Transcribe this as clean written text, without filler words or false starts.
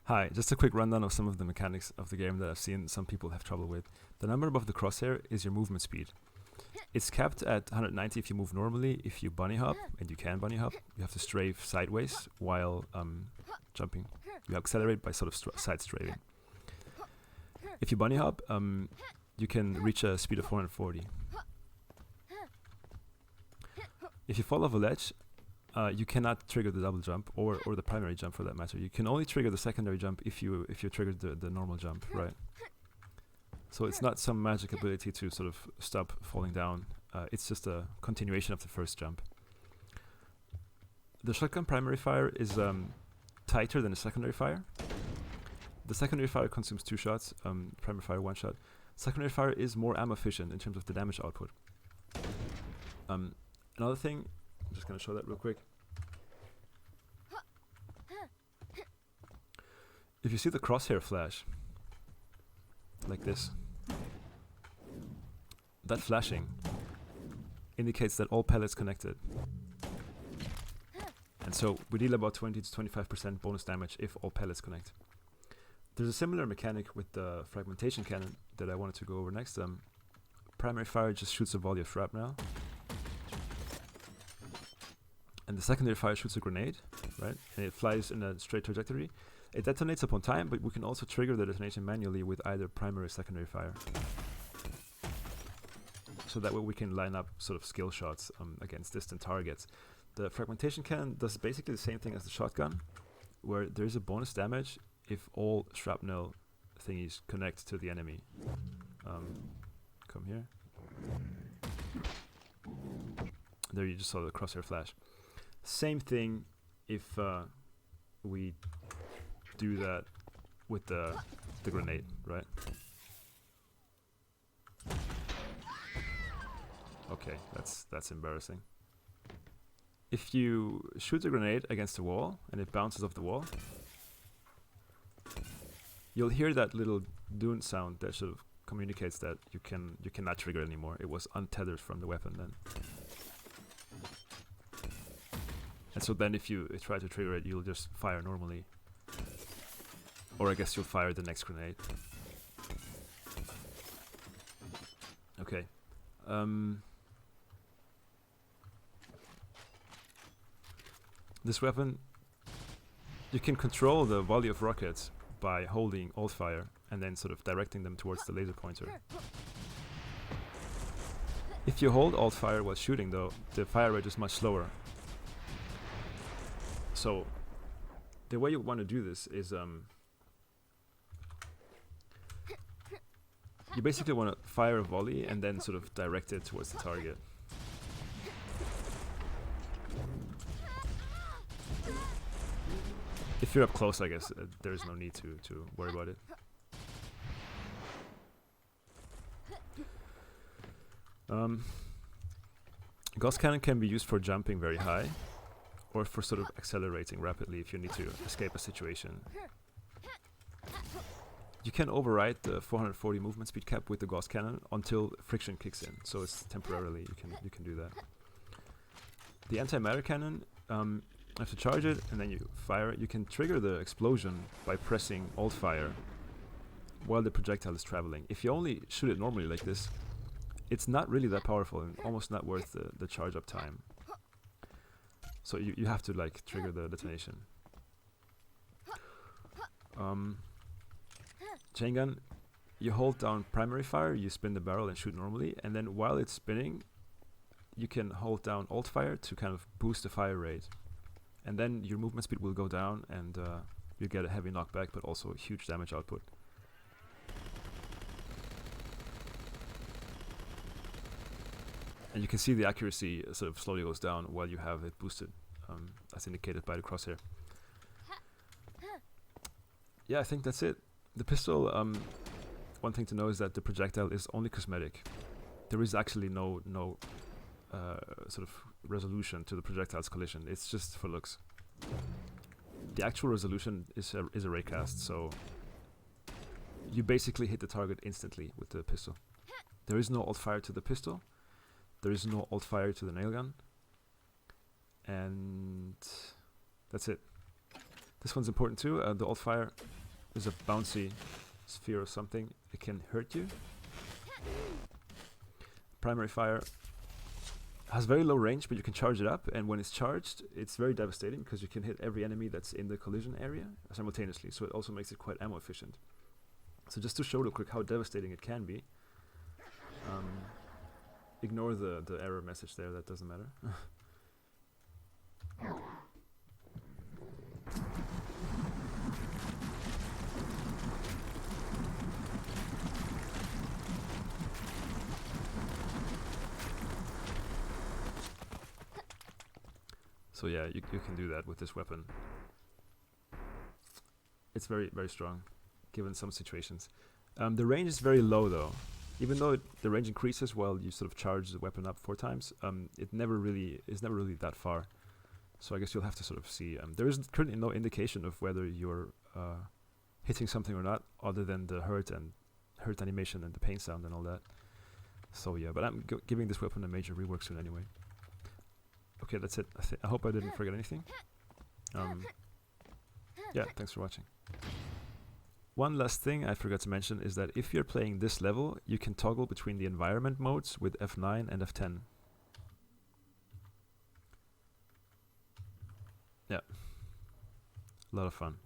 Hi, just a quick rundown of some of the mechanics of the game that I've seen some people have trouble with. The number above the crosshair is your movement speed. It's capped at 190 if you move normally. If you bunny hop, and you can bunny hop, you have to strafe sideways while jumping. You accelerate by sort of side strafing. If you bunny hop, you can reach a speed of 440. If you fall off a ledge, you cannot trigger the double jump or the primary jump for that matter. You can only trigger the secondary jump if you triggered the normal jump, right? So it's not some magic ability to sort of stop falling down. It's just a continuation of the first jump. The shotgun primary fire is tighter than the secondary fire. The secondary fire consumes 2 shots, primary fire 1 shot. Secondary fire is more ammo efficient in terms of the damage output. Another thing, I'm just going to show that real quick. If you see the crosshair flash, like this, that flashing indicates that all pellets connected. And so we deal about 20 to 25% bonus damage if all pellets connect. There's a similar mechanic with the fragmentation cannon that I wanted to go over next. Primary fire just shoots a volley of shrapnel. And the secondary fire shoots a grenade, right? And it flies in a straight trajectory. It detonates upon time, but we can also trigger the detonation manually with either primary or secondary fire. So that way we can line up sort of skill shots against distant targets. The fragmentation cannon does basically the same thing as the shotgun, where there is a bonus damage if all shrapnel thingies connect to the enemy. Come here. There you just saw the crosshair flash. Same thing if we do that with the grenade, right? Okay, that's embarrassing. If you shoot a grenade against a wall and it bounces off the wall, you'll hear that little dune sound that sort of communicates that you cannot trigger it anymore. It was untethered from the weapon then. And so then if you try to trigger it, you'll just fire normally. Or I guess you'll fire the next grenade. Okay. This weapon, you can control the volley of rockets by holding alt fire and then sort of directing them towards the laser pointer. If you hold alt fire while shooting though, the fire rate is much slower. So the way you want to do this is you basically want to fire a volley and then sort of direct it towards the target. If you're up close, I guess there's no need to worry about it. Gauss cannon can be used for jumping very high, or for sort of accelerating rapidly if you need to escape a situation. You can override the 440 movement speed cap with the Gauss cannon until friction kicks in, so it's temporarily you can do that. The Antimatter cannon, you have to charge it and then you fire it. You can trigger the explosion by pressing alt fire while the projectile is traveling. If you only shoot it normally like this, it's not really that powerful and almost not worth the charge up time. So you have to like trigger the detonation. Chain gun, you hold down primary fire, you spin the barrel and shoot normally, and then while it's spinning, you can hold down alt fire to kind of boost the fire rate. And then your movement speed will go down and you get a heavy knockback but also a huge damage output. And you can see the accuracy sort of slowly goes down while you have it boosted, as indicated by the crosshair. Yeah, I think that's it. The pistol, one thing to know is that the projectile is only cosmetic. There is actually no sort of resolution to the projectile's collision. It's just for looks. The actual resolution is a raycast, so you basically hit the target instantly with the pistol. There is no alt fire to the pistol. There is no alt fire to the nail gun. And that's it. This one's important too. The alt fire there's a bouncy sphere or something, it can hurt you. Primary fire has very low range, but you can charge it up, and when it's charged, it's very devastating because you can hit every enemy that's in the collision area simultaneously, so it also makes it quite ammo efficient. So just to show real quick how devastating it can be, ignore the error message there, that doesn't matter. So yeah, you can do that with this weapon. It's very, very strong, given some situations. The range is very low though. Even though the range increases while you sort of charge the weapon up 4 times, it never really that far. So I guess you'll have to sort of see. There is currently no indication of whether you're hitting something or not, other than the hurt animation and the pain sound and all that. So yeah, but I'm giving this weapon a major rework soon anyway. Okay, that's it. I hope I didn't forget anything. Yeah, thanks for watching. One last thing I forgot to mention is that if you're playing this level, you can toggle between the environment modes with F9 and F10. Yeah. A lot of fun.